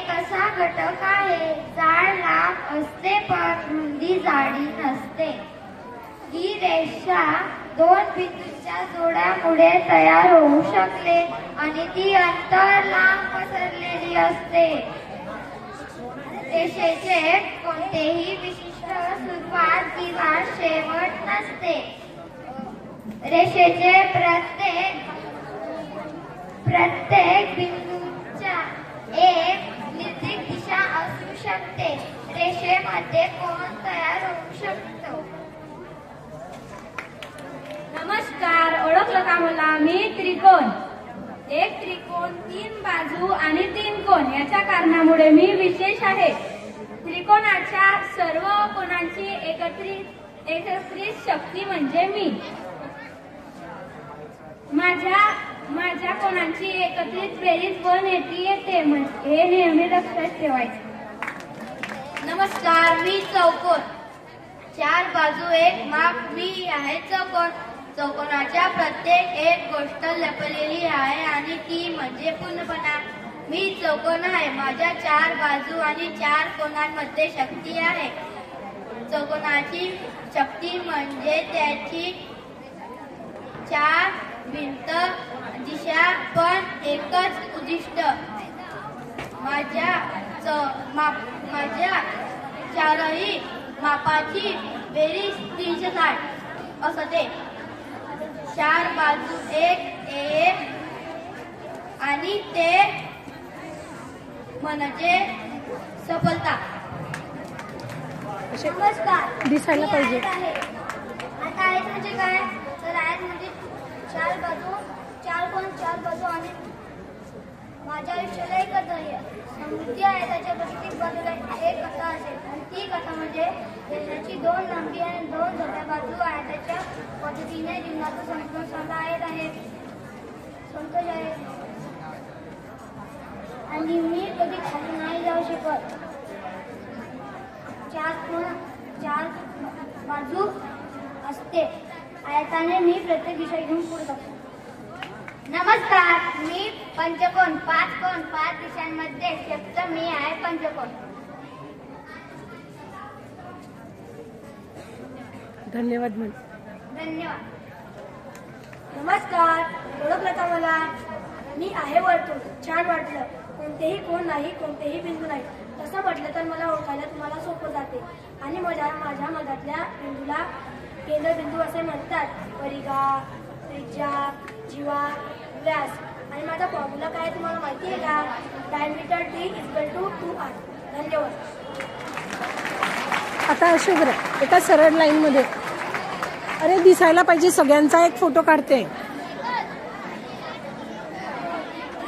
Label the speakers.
Speaker 1: एक असा घटक आहे, जाड लांब असते पण रुंदी जाडी नसते. ही रेषा दोन बिंदूंच्या जोड्यामुळे तयार होऊ शकते आणि ती अंतर लांब पसरलेली असते. रेषेचे कोणतेही विशिष्ट सुरुवात किंवा शेवट नसते. रेषेचे प्रत्येक बिंदूच्या एक निर्दिष्ट दिशा असू शकते. रेषेमध्ये कोन तयार होऊ शकतो.
Speaker 2: नमस्कार, ओळखलं का मला? मी त्रिकोण. एक त्रिकोण, तीन बाजू आणि तीन कोण याच्या कारणामुळे मी विशेष आहे. त्रिकोणाच्या सर्व कोणांची एकत्रित शक्ती म्हणजे मी. माझ्या कोणांची एकत्रित बेरीज 180 येते. हे नेहमी लक्षात ठेवायचे.
Speaker 1: नमस्कार, मी चौकोन. चार बाजू एक माप. मी आहे चौकोन. चौकोनाच्या प्रत्येक एक गोष्ट लपलेली आहे आणि ती म्हणजे पूर्णपणा. मी चौकोन आहे. माझ्या चार बाजू आणि चार कोणांमध्ये शक्ती आहे. चौकोनाची शक्ती म्हणजे त्याची चार भिंत दिशा पण एकच उद्दिष्ट. माझ्या चारही मापाची बेरीज 360 असते. चार बाजू एक आणि ते म्हणजे सफलता.
Speaker 3: नमस्कार, दिसायला पाहिजे.
Speaker 1: आता आयत म्हणजे काय? तर आयत म्हणजे चार बाजू, चार कोण, चार बाजू आणि माझ्या आयुष्याला एक ध्येय. समृद्धी आहे. त्याच्या प्रत्येक बाजूला एक कथा असेल आणि ती कथा म्हणजे देशाची दोन लांबी आणि दोन जोड्या बाजू आहे. त्याच्या पद्धतीने जीवनाचं संतोष आहे. संतोष आहे आणि मी कधी खाली नाही जाऊ शकत. चार बाजू असते. आयताने मी प्रत्येक दिशा घेऊन पुढे जातो. नमस्कार, मी पंचकोन. पाच कोण, पाच दिशांमध्ये शब्द. मी आहे पंचकोन.
Speaker 3: धन्यवाद.
Speaker 1: धन्यवाद.
Speaker 2: नमस्कार, ओळखलं का मला? मी आहे वर्तुळ. छान वाटलं. कोणतेही कोण नाही, कोणतेही बिंदू नाही. तसं म्हटलं तर मला ओळखायला तुम्हाला सोपं जाते आणि माझ्या मधातल्या बिंदूला केंद्रबिंदू असे म्हणतात. परिघा, त्रिज्या, जीवा, व्यास. आणि माझा फॉर्म्युला काय तुम्हाला माहिती आहे का? Diameter D = 2R. धन्यवाद.
Speaker 3: आता शुभ्र एका सरळ लाईन मध्ये. अरे दिसायला पाहिजे. सगळ्यांचा एक फोटो काढते.